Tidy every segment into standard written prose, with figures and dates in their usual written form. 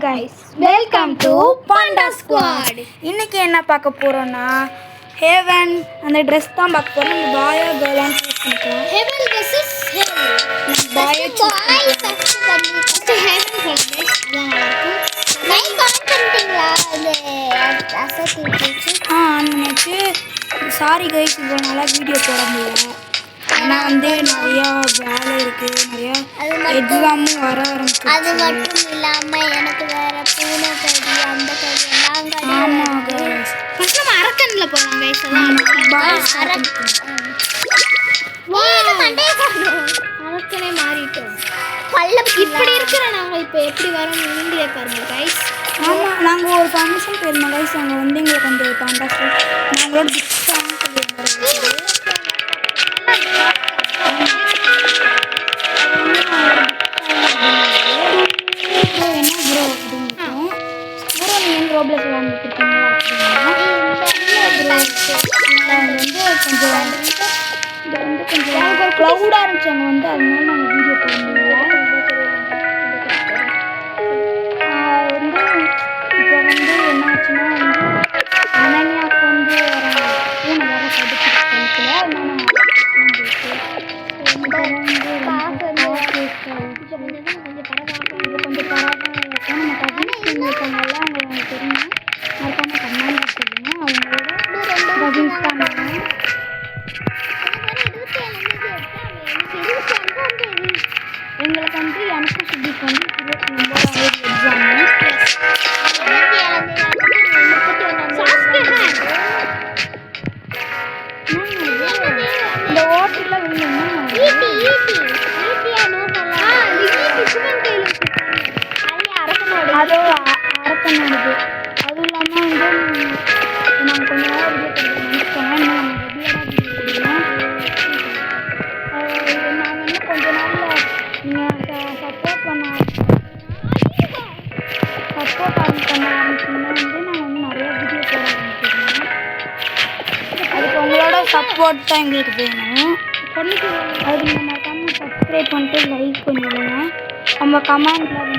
guys, welcome to Panda Squad. இன்னைக்கு என்ன பார்க்க போறோம்னா ஹெவன் அந்த Dress தான் பார்க்க போறோம். இந்த பாய் கேர்ள் சூஸ் பண்ணிக்கலாம். Heaven versus hell. பாய் ஃபர்ஸ்ட் ஹெவன் போடுங்க. லைக் ஆன் பண்ணிட்டீங்களா? அது அசத்திச்சு. அன்னைக்கு சாரி கைஸ் இவ்வளோ நாளா வீடியோ போட முடியல. நான் வந்து நிறைய வேலை இருக்கு, நிறைய எக்ஸாமும் வர ஆரம்பிச்சு. அது மட்டும் இல்லாம எனக்கு வேற பூனை கடி அந்த கடி எல்லாம் கடி. ஆமா கைஸ், ஃபர்ஸ்ட் நம்ம அரக்கன்ல போலாம் கைஸ். அரக்கனே மாறிட்டோம். இப்படி இருக்கிற நாங்க இப்போ எப்படி வரோம் இந்தியா பாருங்க கைஸ். ஆமா, நாங்க ஒரு ஃபங்க்ஷன் போயிருந்தோம் கைஸ். அங்க வந்து எங்களுக்கு வந்து பாண்டாஸ்ல நாங்களோட டிஸ்கவுண்ட் சொல்லியிருந்தோம். ரோப்ளஸ் விளையாண்டுட்டு இருக்கீங்களா கொஞ்சம் க்ளவுடாக இருந்துச்சு அங்கே வந்து, அதனால நாங்கள் வீடியோ போட முடியல. வந்து இப்போ வந்து என்ன ஆச்சுன்னா வந்து அனன்யாவுக்கு வந்து பூனை வேற கடிச்சிட்டு கழுத்தில், அதனால கொஞ்சம் பரவாயில்ல இருக்கும். நம்ம கசின்ஸ் இருக்காங்கல்ல, அவங்க தெரியும், மறக்காம கமெண்ட் சொல்லுங்க. அவங்களோட கசின்ஸ் தான் நாங்கள். எங்களுக்கு வந்து எனக்கும் சுத்திக்கு வந்து 29ஆம் எக்ஸாமு. இந்த ஓட்டில் விழுந்தோம்னா அதோ அரக்கனானது. அதுவும் இல்லாமல் வந்து நாங்கள் கொஞ்ச நேரம் வீடியோ கொடுக்க நினச்சோம். நாங்கள் ரெகுலராக வீடியோ கொடுக்கலாம். நாங்கள் இன்னும் கொஞ்ச நாளில் நீங்கள் சப்போர்ட் பண்ண ஆரம்பிச்சிங்கன்னா வந்து நாங்கள் வந்து நிறையா வீடியோ போட ஆரம்பிச்சிருக்கோம். அதுக்கு உங்களோட சப்போர்ட் தான் எங்களுக்கு வேணும். அதுக்கு நீங்கள் மறக்காமல் சப்ஸ்கிரைப் பண்ணிட்டு லைக் பண்ணிவிடுங்க. நம்ம கமெண்டில் வந்து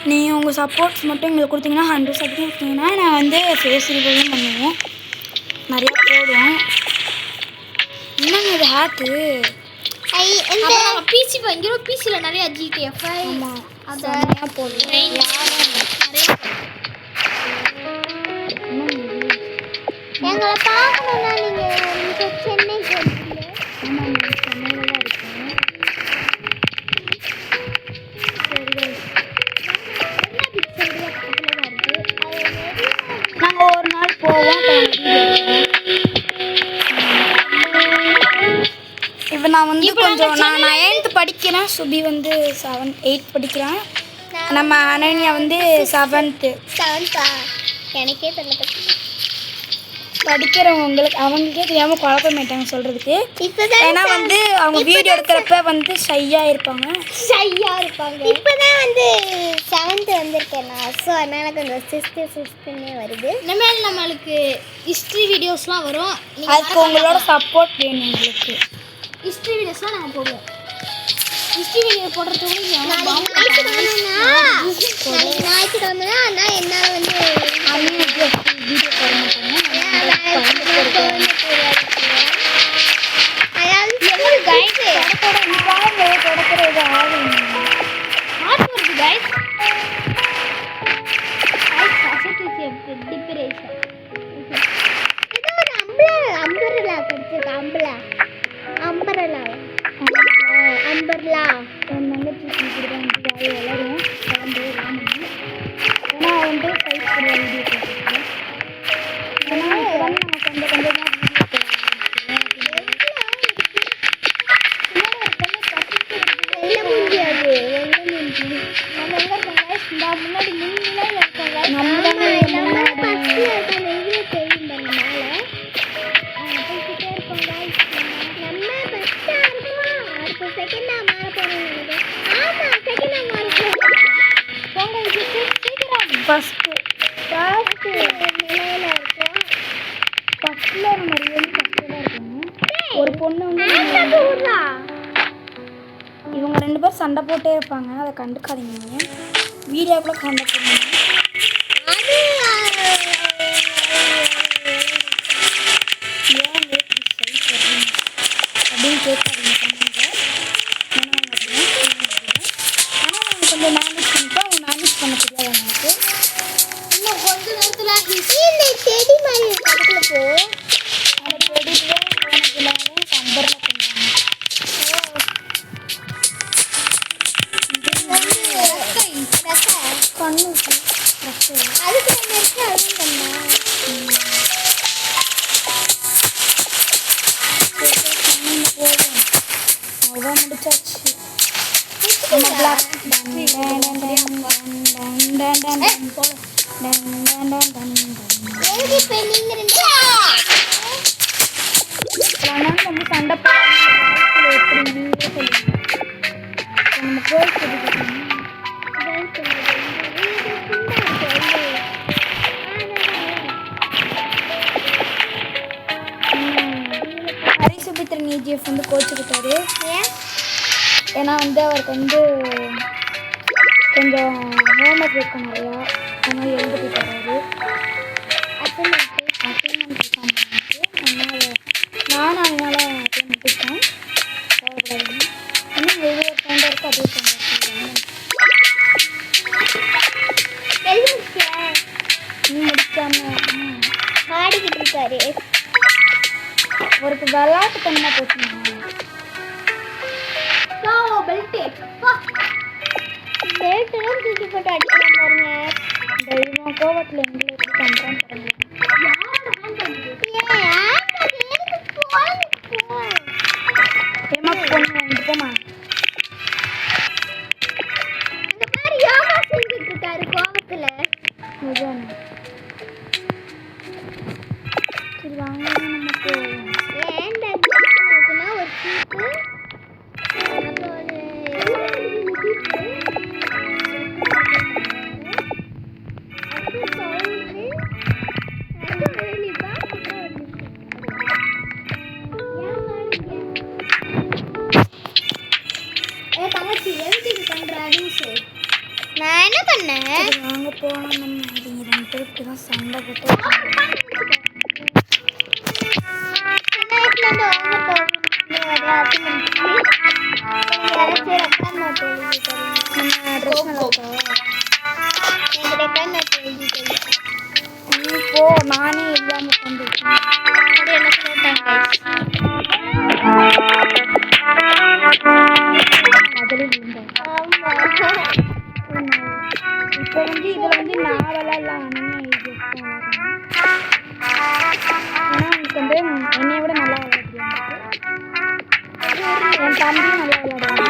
நீங்கள் உங்கள் சப்போர்ட்ஸ் மட்டும் எங்களுக்கு கொடுத்தீங்கன்னா 100 சப்ஸ்கிரைப் கொடுத்தீங்கன்னா நான் வந்து ஃபேஸ் ரிவ்யூவும் பண்ணுவோம், நிறையா போடுவோம். என்னங்க இது ஹேக்கு? பிசி இங்கே பிசியில் நிறைய ஜிடிஎஃப் ஆமாம், அதை போடுவோம். எங்களை பார்க்கணுன்னா நீங்கள் சென்னைக்கு வந்துடுங்க. ஆமாம், நான் சென்னையில் தான் இருக்கேன். நாங்கள் ஒரு நாள் போவோம். இப்போ நான் வந்து கொஞ்சம் நான் 9th படிக்கிறேன், சுபி வந்து 7, 8 படிக்கிறேன். நம்ம அனன்யா வந்து 7th. எனக்கே தெரியல படிக்கிறவங்க அவங்களுக்கே தெரியாமல் குழப்பமாயிட்டாங்க சொல்கிறதுக்கு. ஏன்னா வந்து அவங்க வீடியோ எடுக்கிறப்ப வந்து ஷையாக இருப்பாங்க. இப்போ தான் வந்து 7th வந்திருக்கேன் நான். ஸோ அதனால் கொஞ்சம் 6th வருது. இனிமேல் நம்மளுக்கு ஹிஸ்ட்ரி வீடியோஸ்லாம் வரும். அதுக்கு உங்களோட சப்போர்ட் வேணும். உங்களுக்கு ஹிஸ்ட்ரி வீடியோஸ்லாம் நாங்கள் போடுவோம். ஹிஸ்ட்ரி வீடியோ போடுறதுக்கு நாளைக்கு ஞாயிற்றுக்கிழமை ஆனால் என்னால் வந்து வீடியோ போட மாட்டாங்க. மூஞ்சி அது வெள்ளை மூஞ்சி. நம்ம எங்க இருக்கோம் guys? இந்த முன்னாடி முன்னாடி இருக்கோம் guys. நம்ம தான் நம்ம ஃபர்ஸ்ட்ல இருக்க அந்த இதுல தெரியும் பாருங்க மேல. போய்கிட்டே இருக்கோம் guys. நம்ம ஃபர்ஸ்டா இருக்கோம். அடுத்த செகண்டா மாற போறோம் நினைக்கிறேன். ஆமா செகண்டா மாற போறோம். போங்க இது சீக்கிரம். ஃபர்ஸ்ட் நிலையில இருக்கோம். ஃபர்ஸ்ட்ல நம்ம ரியலி ஃபர்ஸ்ட்ல இருக்கோம். ஒரு பொண்ணு வந்து இவங்க 2 பேரும் சண்டை போட்டே இருப்பாங்க. அதை கண்டுக்காதீங்க. வீடியோக்குள்ள சண்டை போடுங்க. அது ஏன் லேட் அப்படின்னு கேட்காதீங்க சொன்னாங்க. ஆனால் அவங்க கொஞ்சம் மேனேஜ் பண்ணிட்டு அவங்க மேனேஜ் பண்ண தெரியாது அவங்களுக்கு. இன்னும் கொஞ்ச நேரத்துல இந்த செடி மாதிரி பக்கத்துல போ. அந்த செடியிலே எனக்கு இல்லாத கம்பரில் பண்ணுறாங்க. கண்ணு அதுக்கு என்ன இருக்கு அதுவும் பண்ணா அவ்வளோதான் முடிச்சாச்சு. எதுக்கு இப்ப நீங்க ரெண்டு நம்ம சண்டை போடுறது எப்படி நீங்களே சொல்லுங்க. நம்ம கோயில் சொல்லி ஹரிசுபித்ரன் EGF வந்து கோச்சுக்கிட்டாரு. ஏன்னா வந்து அவருக்கு வந்து கொஞ்சம் ஹோம்ஒர்க் இருக்கும் நிறையா. அதனால் எழுதிட்டு போகிறாரு. அசைன்மெண்ட் நானும் அதனால அசைன்மெண்ட் இருக்கேன். கவலைப்படாதீங்க. இன்னும் ஒவ்வொரு சவுண்டாக இருக்குது அதே சவுண்டாக நீ முடிக்காம ஆடிக்கிட்டு இருக்காரு. அவருக்கு விளையாட்டு தனியாக போச்சுங்க. பெல்ட்லாம் தூக்கி போட்டு அடிக்கலாம் பாருங்க. தெய்வம் கோவத்தில் எங்களை எப்படி பண்ணுறான்னு பாருங்க. ஏமா பொண்ணு வாங்கிட்டு போமா. இந்த மாதிரி யோகா செஞ்சுட்டு இருக்காரு கோவத்துல. நிஜம். சரி வாங்க நம்ம போவோம். ஏன்டா இருக்குன்னா ஒரு சீப்பு அப்புறம் ஒரு தங்கச்சி எதுக்கு இது பண்ற அப்படின்னு நான் என்ன பண்ணேன். நாங்கள் போனோம். நம்ம இவங்க 2 பேருக்கு தான் சண்டை போட்டு நம்ம ட்ரெஸ் போ. நானே இல்லாமல் உட்காந்துருக்கேன். அதில் இருந்தேன். இப்போ வந்து இதில் வந்து நாவெல்லாம் இல்லை. ஏன்னா எனக்கு வந்து என்னைய விட நல்லா விளையாடுவாங்க. என் தம்பியும் நல்லா விளையாடுவாங்க.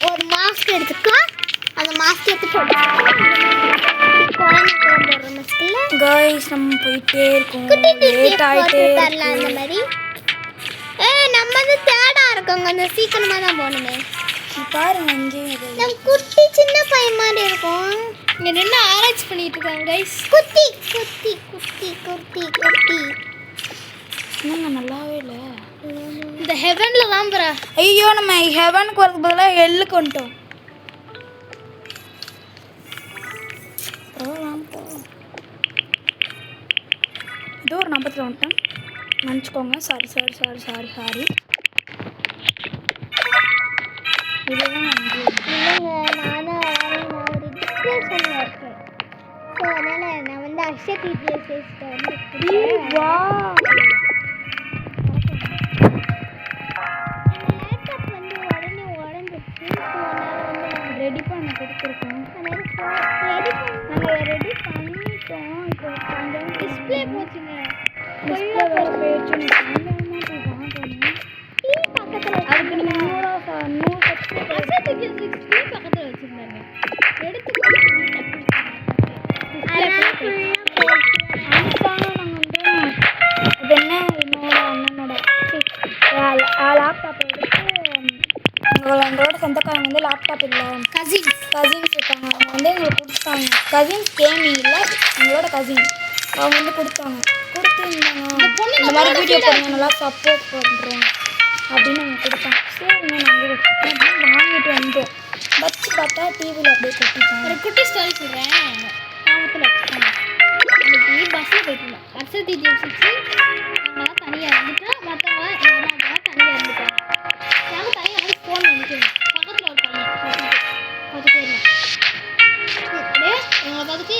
ஒரு மாஸ்க் எடுத்துக்கோ. அந்த மாஸ்க் எடுத்து போட்டு गाइस நம்ம போயிட்டே இருக்கோம். லேட் ஆயிட்டே இருக்கு. அந்த மாதிரி நம்ம வந்து தேடா இருக்கோங்க. அந்த சீக்கிரமா தான் போணுமே. பாருங்க இங்கேயும் இது. நம்ம குட்டி சின்ன பையன் மாதிரி இருக்கும். இங்க நின்று ஆராய்ச்சி பண்ணிட்டு இருக்காங்க கைஸ். குட்டி குட்டி குட்டி குட்டி குட்டி. என்னங்க நல்லாவே இல்லை. இந்த ஹெவன்ல தான் பரா. ஐயோ நம்ம ஹெவனுக்கு வரதுக்கு பதிலாக ஹெல்லுக்கு வந்துட்டோம். ஏதோ ஒரு நம்பத்தில் வந்துட்டேன், மன்னிச்சுக்கோங்க. Sorry sorry sorry sorry sorry. இதுதான் இல்லைங்க, நான் ஒரு டிப்ரெஷனில் இருக்கேன். ஸோ அதனால் நான் வந்து அக்ஷய் டிஜிஎஸ்எஸ்ட்டை வந்து வா லேப்டாப் வந்து உடனே உடஞ்சிருச்சு. ஸோ அதனால் வந்து நாங்கள் ரெடி பண்ண கொடுத்துருக்கோம். நாங்கள் ரெடி பண்ணிட்டோம். இப்போ கொஞ்சம் டிஸ்பிளே போச்சுங்க. ஃபுல்லாக போயிடுச்சு. நீ சாயங்காலமாக போய் வாங்கணும். பக்கத்தில் அதுக்கு நீங்கள் 100 அக்ஷய் டிஜிஎஸ்எஸ் பக்கத்தில் வச்சுருந்தாங்க. எடுத்து அது என்ன என்னோட அண்ணனோட லேப்டாப் எடுத்து எங்களோட சொந்தக்காரங்க வந்து லேப்டாப் இல்லை கசின்ஸ் இருக்காங்க, அவங்க வந்து எங்களுக்கு கொடுத்தாங்க. கசின்ஸ் கேமிங் இல்லை, எங்களோட கசின் அவங்க வந்து கொடுத்தாங்க. கொடுத்துருந்தாங்க இந்த மாதிரி வீடியோ போடுங்க, நல்லா சப்போர்ட் பண்ணுறோம் அப்படின்னு அவங்க கொடுத்தாங்க. சரிங்க நாங்கள் அப்படின்னு வாங்கிட்டு வந்தோம். வச்சு பார்த்தா டிவியில் அப்படியே கொட்டிட்டாங்க. ஒரு குட்டி ஸ்டோரி சொல்கிறேன். கிராமத்தில் வச்சுட்டாங்க. இன்னைக்கு பஸ்ஸில் போயிட்டுருந்தோம். அக்ஷய் டிஜிஎஸ்எஸ் நாங்களாம் தனியாக இருந்துட்டோம். மற்றவங்க எங்கள் அம்மாக்கெல்லாம் தனியாக இருந்துட்டாங்க. நாங்கள் தனியாக வந்து ஃபோன் வந்துட்டோம். பக்கத்தில் ஒரு பையன் பார்த்துட்டே இருந்தோம். அப்படியே எங்களை பார்த்துட்டு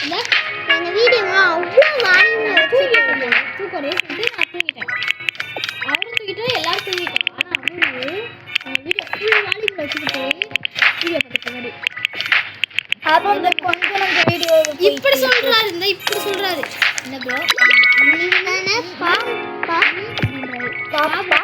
இந்த எங்கள் வீடியோலாம் அவ்வளோ வாங்கி வச்சுக்கிட்டு தூக்கோடே சொல்லிட்டு நான் தூங்கிட்டேன். அவரும் தூங்கிட்டு எல்லாரும் தூங்கிட்டோம். ஆனால் அவரு எங்கள் வீடியோ ஃபுல் வாலிபில் வச்சுக்கிட்டு வீடியோ பார்த்துட்டு முன்னாடி அதுவும் இந்த கொஞ்சம் நம்ம வீடியோ இப்படி சொல்றாரு. இந்த இப்படி சொல்றாரு. என்ன ப்ரோ நீங்க தானே பா பா அப்படின்றாரு. பாப்பா